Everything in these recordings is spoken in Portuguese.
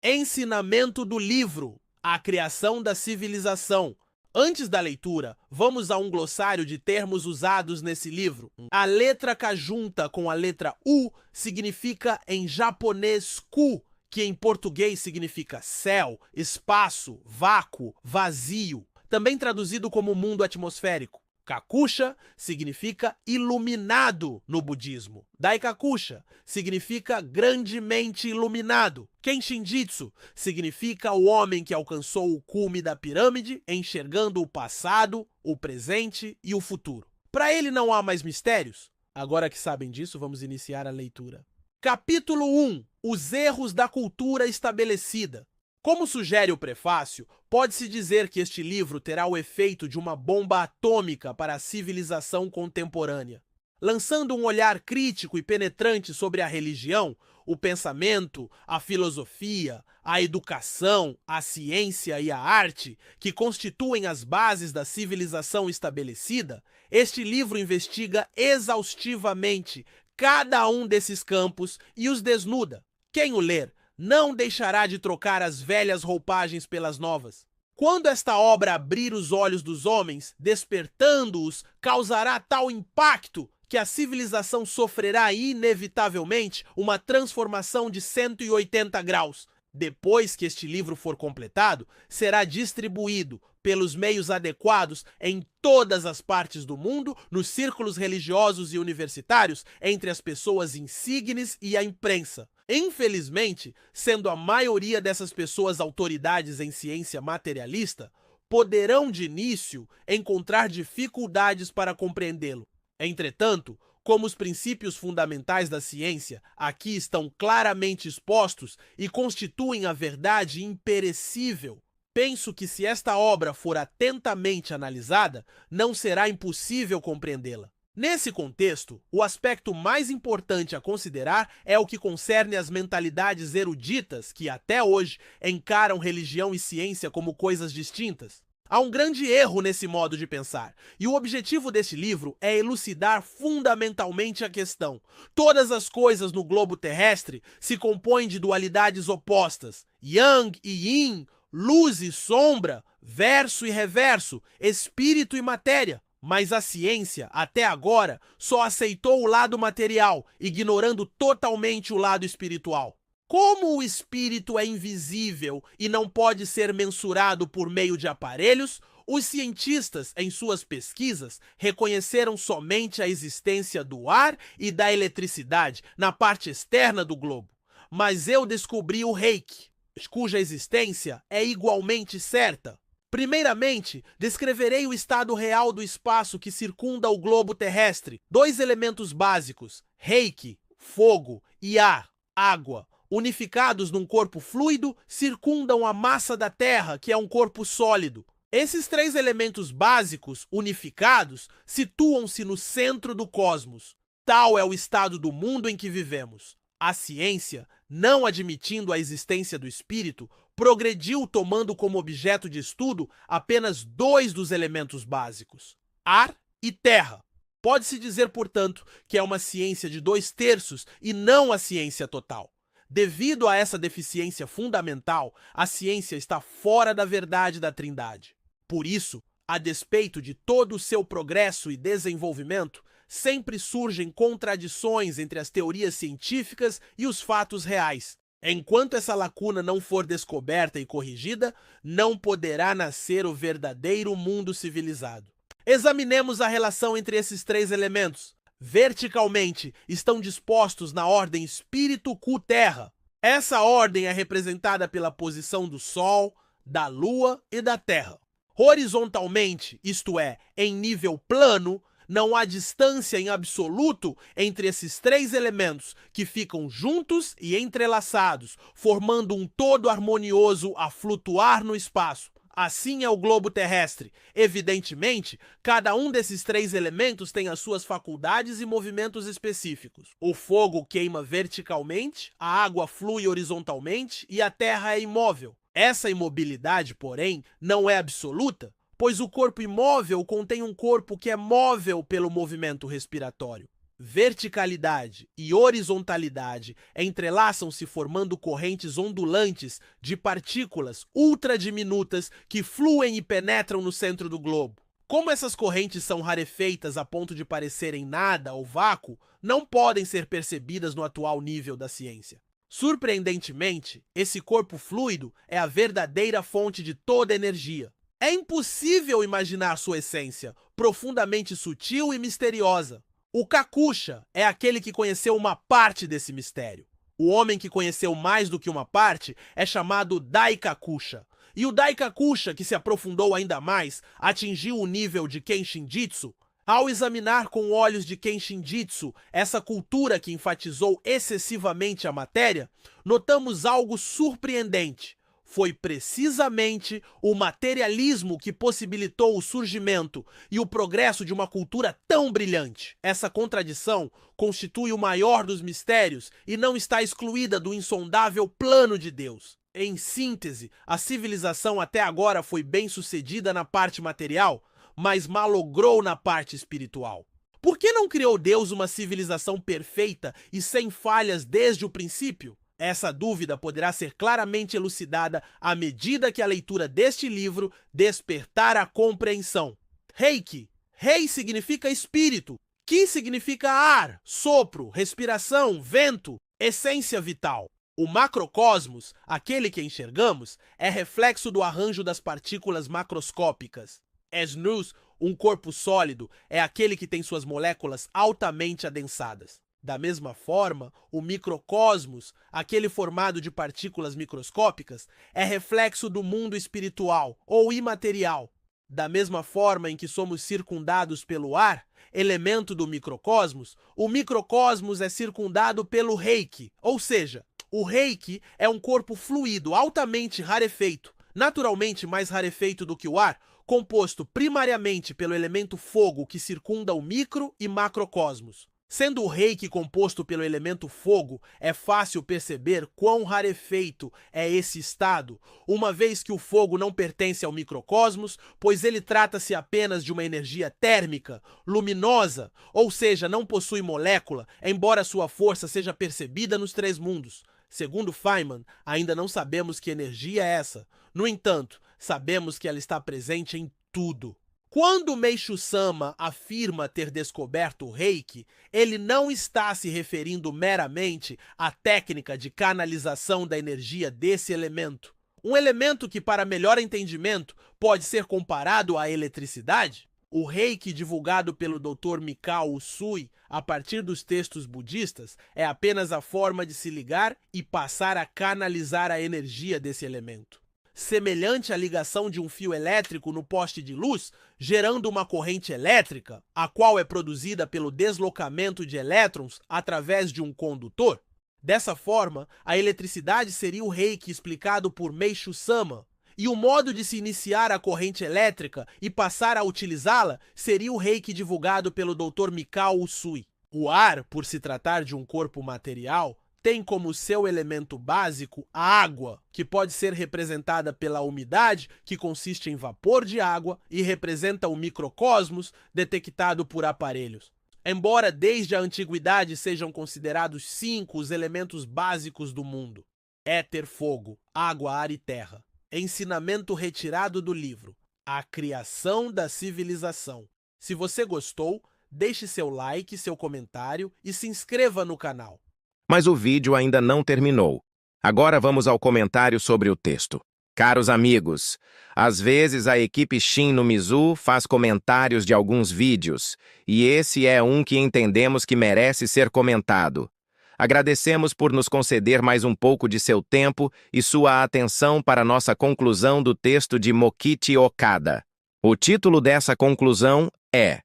Ensinamento do livro: A Criação da Civilização. Antes da leitura, vamos a um glossário de termos usados nesse livro. A letra K junta com a letra U significa em japonês ku, que em português significa céu, espaço, vácuo, vazio, também traduzido como mundo atmosférico. Kakusha significa iluminado no budismo. Daikakusha significa grandemente iluminado. Kenshinjitsu significa o homem que alcançou o cume da pirâmide, enxergando o passado, o presente e o futuro. Para ele não há mais mistérios? Agora que sabem disso, vamos iniciar a leitura. Capítulo 1. Os erros da cultura estabelecida. Como sugere o prefácio, pode-se dizer que este livro terá o efeito de uma bomba atômica para a civilização contemporânea. Lançando um olhar crítico e penetrante sobre a religião, o pensamento, a filosofia, a educação, a ciência e a arte, que constituem as bases da civilização estabelecida, este livro investiga exaustivamente cada um desses campos e os desnuda. Quem o ler não deixará de trocar as velhas roupagens pelas novas. Quando esta obra abrir os olhos dos homens, despertando-os, causará tal impacto que a civilização sofrerá inevitavelmente uma transformação de 180 graus. Depois que este livro for completado, será distribuído pelos meios adequados em todas as partes do mundo, nos círculos religiosos e universitários, entre as pessoas insignes e a imprensa. Infelizmente, sendo a maioria dessas pessoas autoridades em ciência materialista, poderão de início encontrar dificuldades para compreendê-lo. Entretanto, como os princípios fundamentais da ciência aqui estão claramente expostos e constituem a verdade imperecível, penso que se esta obra for atentamente analisada, não será impossível compreendê-la. Nesse contexto, o aspecto mais importante a considerar é o que concerne às mentalidades eruditas que, até hoje, encaram religião e ciência como coisas distintas. Há um grande erro nesse modo de pensar, e o objetivo deste livro é elucidar fundamentalmente a questão. Todas as coisas no globo terrestre se compõem de dualidades opostas: yang e yin, luz e sombra, verso e reverso, espírito e matéria. Mas a ciência, até agora, só aceitou o lado material, ignorando totalmente o lado espiritual. Como o espírito é invisível e não pode ser mensurado por meio de aparelhos, os cientistas, em suas pesquisas, reconheceram somente a existência do ar e da eletricidade na parte externa do globo. Mas eu descobri o Reiki, cuja existência é igualmente certa. Primeiramente, descreverei o estado real do espaço que circunda o globo terrestre. 2 elementos básicos, Reiki, fogo, e ar, água, unificados num corpo fluido, circundam a massa da Terra, que é um corpo sólido. Esses 3 elementos básicos, unificados, situam-se no centro do cosmos. Tal é o estado do mundo em que vivemos. A ciência, não admitindo a existência do espírito, progrediu tomando como objeto de estudo apenas 2 dos elementos básicos, ar e terra. Pode-se dizer, portanto, que é uma ciência de 2/3 e não a ciência total. Devido a essa deficiência fundamental, a ciência está fora da verdade da Trindade. Por isso, a despeito de todo o seu progresso e desenvolvimento, sempre surgem contradições entre as teorias científicas e os fatos reais. Enquanto essa lacuna não for descoberta e corrigida, não poderá nascer o verdadeiro mundo civilizado. Examinemos a relação entre esses 3 elementos. Verticalmente, estão dispostos na ordem espírito-cu-terra. Essa ordem é representada pela posição do Sol, da Lua e da Terra. Horizontalmente, isto é, em nível plano, não há distância em absoluto entre esses 3 elementos que ficam juntos e entrelaçados, formando um todo harmonioso a flutuar no espaço. Assim é o globo terrestre. Evidentemente, cada um desses 3 elementos tem as suas faculdades e movimentos específicos. O fogo queima verticalmente, a água flui horizontalmente e a terra é imóvel. Essa imobilidade, porém, não é absoluta, pois o corpo imóvel contém um corpo que é móvel pelo movimento respiratório. verticalidade e horizontalidade entrelaçam-se formando correntes ondulantes de partículas ultradiminutas que fluem e penetram no centro do globo. Como essas correntes são rarefeitas a ponto de parecerem nada ou vácuo, não podem ser percebidas no atual nível da ciência. Surpreendentemente, esse corpo fluido é a verdadeira fonte de toda energia. É impossível imaginar sua essência, profundamente sutil e misteriosa. O Kakusha é aquele que conheceu uma parte desse mistério. O homem que conheceu mais do que uma parte é chamado Daikakusha. E o Daikakusha, que se aprofundou ainda mais, atingiu o nível de Kenshin-jitsu. Ao examinar com olhos de Kenshin-jitsu essa cultura que enfatizou excessivamente a matéria, notamos algo surpreendente. Foi precisamente o materialismo que possibilitou o surgimento e o progresso de uma cultura tão brilhante. Essa contradição constitui o maior dos mistérios e não está excluída do insondável plano de Deus. Em síntese, a civilização até agora foi bem sucedida na parte material, mas malogrou na parte espiritual. Por que não criou Deus uma civilização perfeita e sem falhas desde o princípio? Essa dúvida poderá ser claramente elucidada à medida que a leitura deste livro despertar a compreensão. Reiki. Rei significa espírito. Ki significa ar, sopro, respiração, vento, essência vital. O macrocosmos, aquele que enxergamos, é reflexo do arranjo das partículas macroscópicas. Snus, um corpo sólido, é aquele que tem suas moléculas altamente adensadas. Da mesma forma, o microcosmos, aquele formado de partículas microscópicas, é reflexo do mundo espiritual ou imaterial. Da mesma forma em que somos circundados pelo ar, elemento do microcosmos, o microcosmos é circundado pelo reiki, ou seja, o reiki é um corpo fluido altamente rarefeito, naturalmente mais rarefeito do que o ar, composto primariamente pelo elemento fogo que circunda o micro e macrocosmos. Sendo o reiki composto pelo elemento fogo, é fácil perceber quão rarefeito é esse estado, uma vez que o fogo não pertence ao microcosmos, pois ele trata-se apenas de uma energia térmica, luminosa, ou seja, não possui molécula, embora sua força seja percebida nos três mundos. Segundo Feynman, ainda não sabemos que energia é essa. No entanto, sabemos que ela está presente em tudo. Quando Meishu-sama afirma ter descoberto o Reiki, ele não está se referindo meramente à técnica de canalização da energia desse elemento. Um elemento que, para melhor entendimento, pode ser comparado à eletricidade. O Reiki divulgado pelo Dr. Mikao Usui a partir dos textos budistas é apenas a forma de se ligar e passar a canalizar a energia desse elemento. Semelhante à ligação de um fio elétrico no poste de luz, gerando uma corrente elétrica, a qual é produzida pelo deslocamento de elétrons através de um condutor. Dessa forma, a eletricidade seria o Reiki explicado por Meishu-sama, e o modo de se iniciar a corrente elétrica e passar a utilizá-la seria o Reiki divulgado pelo Dr. Mikao Usui. O ar, por se tratar de um corpo material, tem como seu elemento básico a água, que pode ser representada pela umidade, que consiste em vapor de água e representa o microcosmos detectado por aparelhos. Embora desde a antiguidade sejam considerados 5 os elementos básicos do mundo: éter, fogo, água, ar e terra. Ensinamento retirado do livro A Criação da Civilização. Se você gostou, deixe seu like, seu comentário e se inscreva no canal. Mas o vídeo ainda não terminou. Agora vamos ao comentário sobre o texto. Caros amigos, às vezes a equipe Shin no Mizu faz comentários de alguns vídeos, e esse é um que entendemos que merece ser comentado. Agradecemos por nos conceder mais um pouco de seu tempo e sua atenção para nossa conclusão do texto de Mokichi Okada. O título dessa conclusão é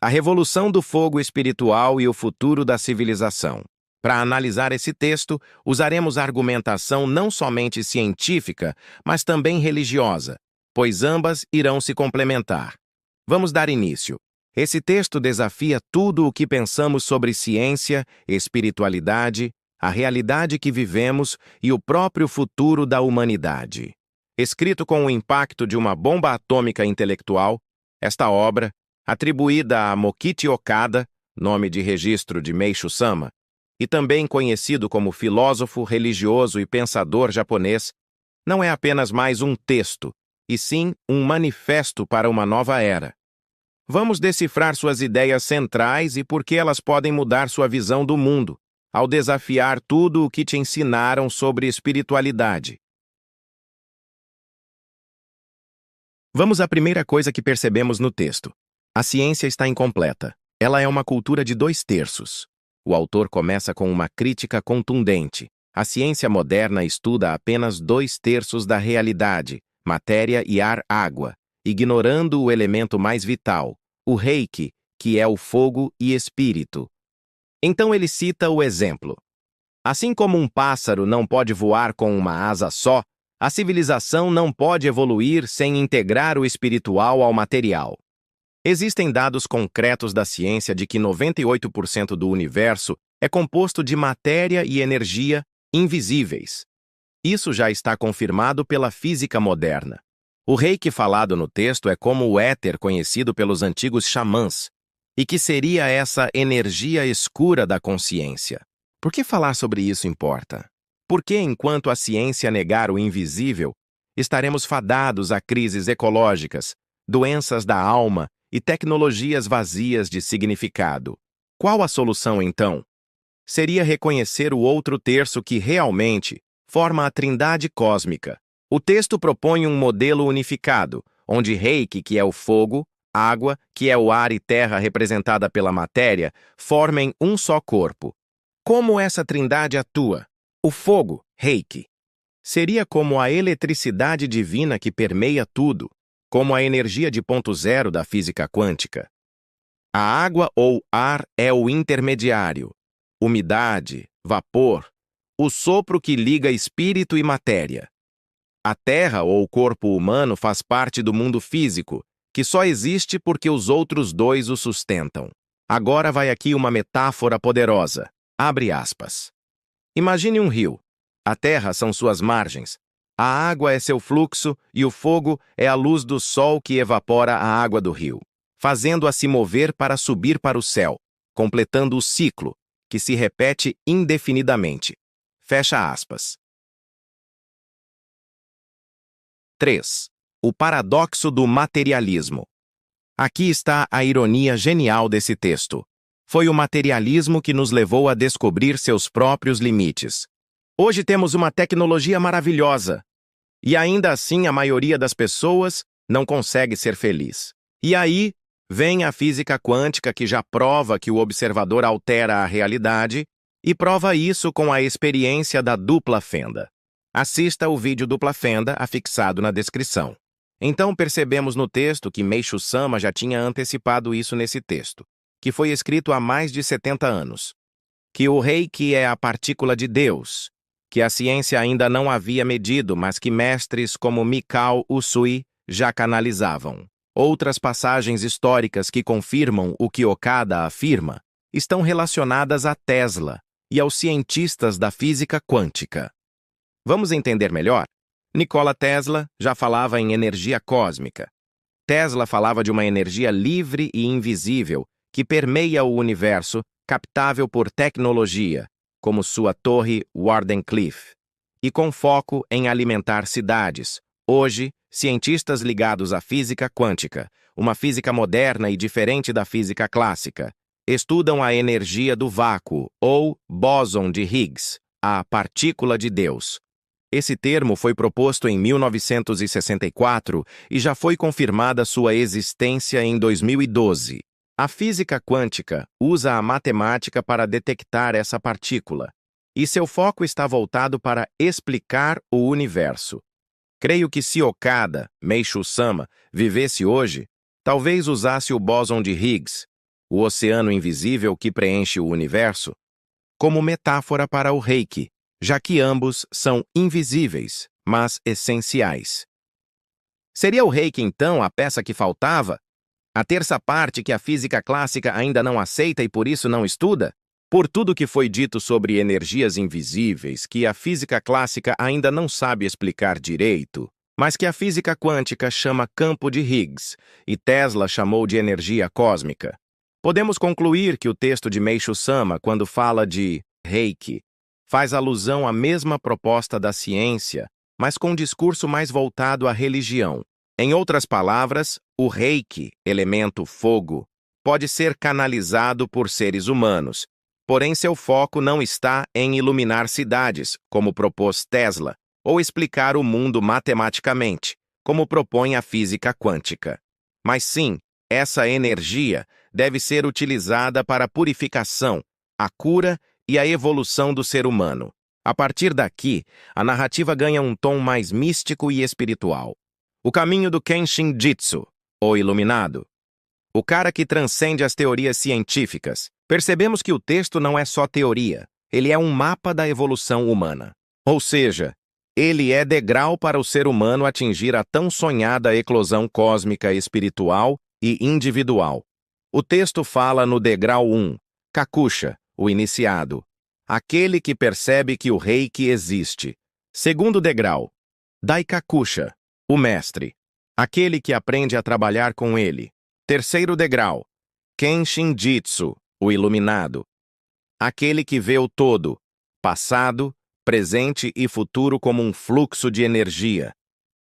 A Revolução do Fogo Espiritual e o Futuro da Civilização. Para analisar esse texto, usaremos argumentação não somente científica, mas também religiosa, pois ambas irão se complementar. Vamos dar início. Esse texto desafia tudo o que pensamos sobre ciência, espiritualidade, a realidade que vivemos e o próprio futuro da humanidade. Escrito com o impacto de uma bomba atômica intelectual, esta obra, atribuída a Mokichi Okada, nome de registro de Meishu Sama, e também conhecido como filósofo, religioso e pensador japonês, não é apenas mais um texto, e sim um manifesto para uma nova era. Vamos decifrar suas ideias centrais e por que elas podem mudar sua visão do mundo, ao desafiar tudo o que te ensinaram sobre espiritualidade. Vamos à primeira coisa que percebemos no texto. A ciência está incompleta. Ela é uma cultura de 2/3. O autor começa com uma crítica contundente. A ciência moderna estuda apenas 2/3 da realidade, matéria e ar-água, ignorando o elemento mais vital, o reiki, que é o fogo e espírito. Então ele cita o exemplo. Assim como um pássaro não pode voar com uma asa só, a civilização não pode evoluir sem integrar o espiritual ao material. Existem dados concretos da ciência de que 98% do universo é composto de matéria e energia invisíveis. Isso já está confirmado pela física moderna. O reiki falado no texto é como o éter conhecido pelos antigos xamãs, e que seria essa energia escura da consciência. Por que falar sobre isso importa? Porque, enquanto a ciência negar o invisível, estaremos fadados a crises ecológicas, doenças da alma e tecnologias vazias de significado. Qual a solução, então? Seria reconhecer o outro terço que realmente forma a trindade cósmica. O texto propõe um modelo unificado, onde Reiki, que é o fogo, água, que é o ar e terra representada pela matéria, formem um só corpo. Como essa trindade atua? O fogo, Reiki, seria como a eletricidade divina que permeia tudo, como a energia de ponto zero da física quântica. A água ou ar é o intermediário, umidade, vapor, o sopro que liga espírito e matéria. A terra ou corpo humano faz parte do mundo físico, que só existe porque os outros dois o sustentam. Agora vai aqui uma metáfora poderosa. Abre aspas. Imagine um rio. A terra são suas margens. A água é seu fluxo e o fogo é a luz do sol que evapora a água do rio, fazendo-a se mover para subir para o céu, completando o ciclo, que se repete indefinidamente. Fecha aspas. 3. O paradoxo do materialismo. Aqui está a ironia genial desse texto. Foi o materialismo que nos levou a descobrir seus próprios limites. Hoje temos uma tecnologia maravilhosa, e ainda assim a maioria das pessoas não consegue ser feliz. E aí vem a física quântica que já prova que o observador altera a realidade e prova isso com a experiência da dupla fenda. Assista o vídeo dupla fenda afixado na descrição. Então percebemos no texto que Meishu Sama já tinha antecipado isso nesse texto, que foi escrito há mais de 70 anos. Que o Reiki é a partícula de Deus, que a ciência ainda não havia medido, mas que mestres como Mikao Usui já canalizavam. Outras passagens históricas que confirmam o que Okada afirma estão relacionadas a Tesla e aos cientistas da física quântica. Vamos entender melhor? Nikola Tesla já falava em energia cósmica. Tesla falava de uma energia livre e invisível que permeia o universo, captável por tecnologia, como sua torre Wardenclyffe, e com foco em alimentar cidades. Hoje, cientistas ligados à física quântica, uma física moderna e diferente da física clássica, estudam a energia do vácuo, ou bóson de Higgs, a partícula de Deus. Esse termo foi proposto em 1964 e já foi confirmada sua existência em 2012. A física quântica usa a matemática para detectar essa partícula, e seu foco está voltado para explicar o universo. Creio que se Okada, Meishu Sama, vivesse hoje, talvez usasse o bóson de Higgs, o oceano invisível que preenche o universo, como metáfora para o Reiki, já que ambos são invisíveis, mas essenciais. Seria o Reiki, então, a peça que faltava? A terça parte que a física clássica ainda não aceita e por isso não estuda? Por tudo que foi dito sobre energias invisíveis, que a física clássica ainda não sabe explicar direito, mas que a física quântica chama campo de Higgs e Tesla chamou de energia cósmica. Podemos concluir que o texto de Meishu Sama, quando fala de Reiki, faz alusão à mesma proposta da ciência, mas com um discurso mais voltado à religião. Em outras palavras, o Reiki, elemento fogo, pode ser canalizado por seres humanos, porém seu foco não está em iluminar cidades, como propôs Tesla, ou explicar o mundo matematicamente, como propõe a física quântica. Mas sim, essa energia deve ser utilizada para a purificação, a cura e a evolução do ser humano. A partir daqui, a narrativa ganha um tom mais místico e espiritual. O caminho do Kenshin Jitsu, ou Iluminado. O cara que transcende as teorias científicas. Percebemos que o texto não é só teoria, ele é um mapa da evolução humana. Ou seja, ele é degrau para o ser humano atingir a tão sonhada eclosão cósmica espiritual e individual. O texto fala no degrau 1, Kakusha, o iniciado, aquele que percebe que o Reiki existe. Segundo degrau, Daikakusha, o mestre, aquele que aprende a trabalhar com ele. Terceiro degrau, Kenshin Jitsu, o iluminado, aquele que vê o todo, passado, presente e futuro como um fluxo de energia.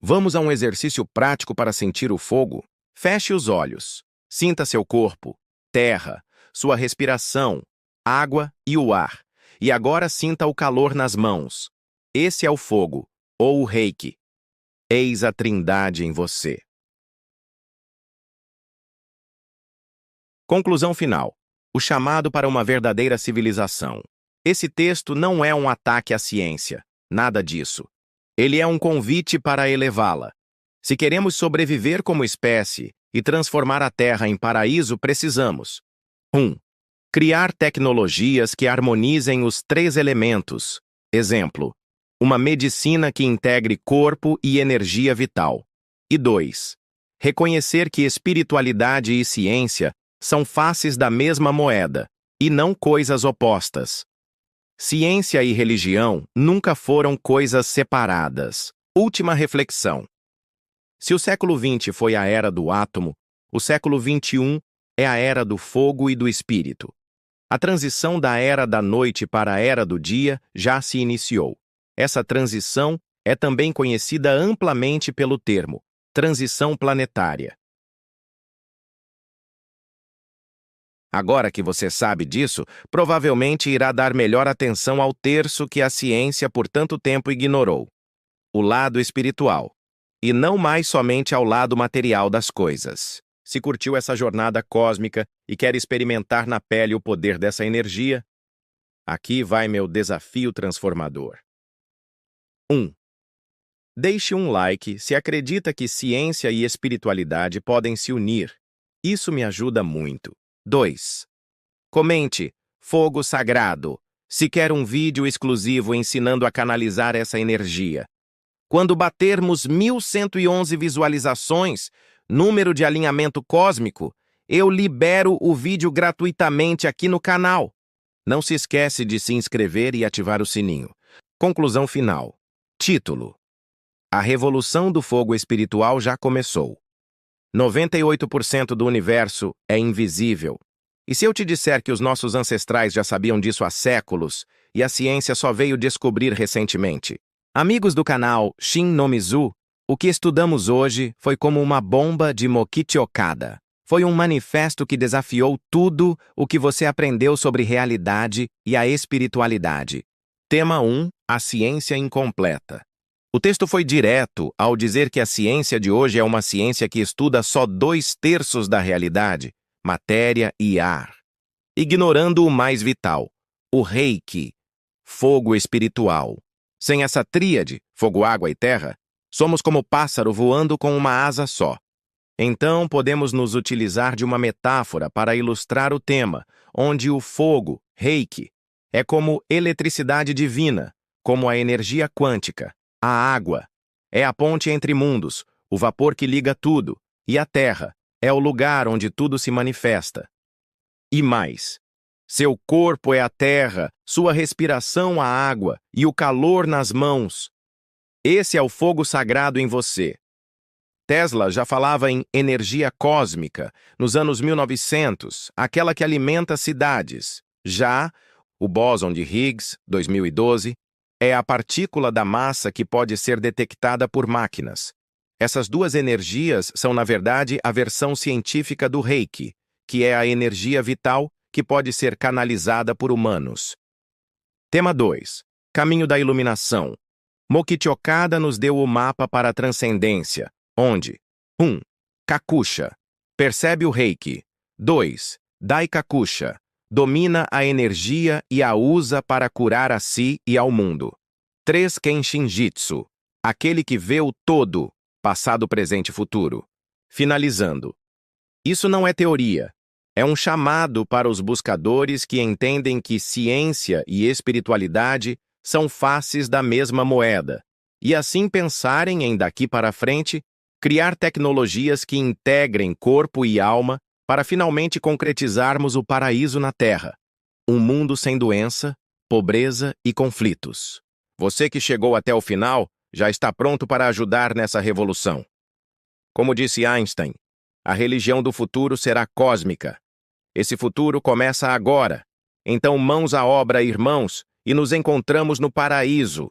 Vamos a um exercício prático para sentir o fogo? Feche os olhos. Sinta seu corpo, terra, sua respiração, água e o ar. E agora sinta o calor nas mãos. Esse é o fogo, ou o Reiki. Eis a trindade em você. Conclusão final. O chamado para uma verdadeira civilização. Esse texto não é um ataque à ciência, nada disso. Ele é um convite para elevá-la. Se queremos sobreviver como espécie e transformar a Terra em paraíso, precisamos 1. Criar tecnologias que harmonizem os 3 elementos. Exemplo, uma medicina que integre corpo e energia vital. E 2. Reconhecer que espiritualidade e ciência são faces da mesma moeda, e não coisas opostas. Ciência e religião nunca foram coisas separadas. Última reflexão. Se o século XX foi a era do átomo, o século XXI é a era do fogo e do espírito. A transição da era da noite para a era do dia já se iniciou. Essa transição é também conhecida amplamente pelo termo transição planetária. Agora que você sabe disso, provavelmente irá dar melhor atenção ao terço que a ciência por tanto tempo ignorou: o lado espiritual, e não mais somente ao lado material das coisas. Se curtiu essa jornada cósmica e quer experimentar na pele o poder dessa energia, aqui vai meu desafio transformador. 1. Deixe um like se acredita que ciência e espiritualidade podem se unir. Isso me ajuda muito. 2. Comente Fogo Sagrado se quer um vídeo exclusivo ensinando a canalizar essa energia. Quando batermos 1111 visualizações, número de alinhamento cósmico, eu libero o vídeo gratuitamente aqui no canal. Não se esquece de se inscrever e ativar o sininho. Conclusão final. Título: A Revolução do Fogo Espiritual já começou. 98% do universo é invisível. E se eu te disser que os nossos ancestrais já sabiam disso há séculos e a ciência só veio descobrir recentemente? Amigos do canal Shin no Mizu, o que estudamos hoje foi como uma bomba de Mokichi Okada. Foi um manifesto que desafiou tudo o que você aprendeu sobre realidade e a espiritualidade. Tema 1. A ciência incompleta. O texto foi direto ao dizer que a ciência de hoje é uma ciência que estuda só 2/3 da realidade, matéria e ar, ignorando o mais vital, o Reiki, fogo espiritual. Sem essa tríade, fogo, água e terra, somos como pássaro voando com uma asa só. Então, podemos nos utilizar de uma metáfora para ilustrar o tema, onde o fogo, Reiki, é como eletricidade divina, como a energia quântica. A água é a ponte entre mundos, o vapor que liga tudo, e a terra é o lugar onde tudo se manifesta. E mais, seu corpo é a terra, sua respiração a água e o calor nas mãos. Esse é o fogo sagrado em você. Tesla já falava em energia cósmica nos anos 1900, aquela que alimenta cidades. Já o bóson de Higgs, 2012, é a partícula da massa que pode ser detectada por máquinas. Essas duas energias são, na verdade, a versão científica do Reiki, que é a energia vital que pode ser canalizada por humanos. Tema 2. Caminho da iluminação. Mokichi Okada nos deu o mapa para a transcendência, onde 1. Kakusha. Percebe o Reiki. 2. Daikakusha. Domina a energia e a usa para curar a si e ao mundo. 3. Kenshin-jitsu. Aquele que vê o todo, passado, presente e futuro. Finalizando. Isso não é teoria. É um chamado para os buscadores que entendem que ciência e espiritualidade são faces da mesma moeda, e assim pensarem em daqui para frente criar tecnologias que integrem corpo e alma para finalmente concretizarmos o paraíso na Terra. Um mundo sem doença, pobreza e conflitos. Você que chegou até o final já está pronto para ajudar nessa revolução. Como disse Einstein, a religião do futuro será cósmica. Esse futuro começa agora. Então, mãos à obra, irmãos, e nos encontramos no paraíso,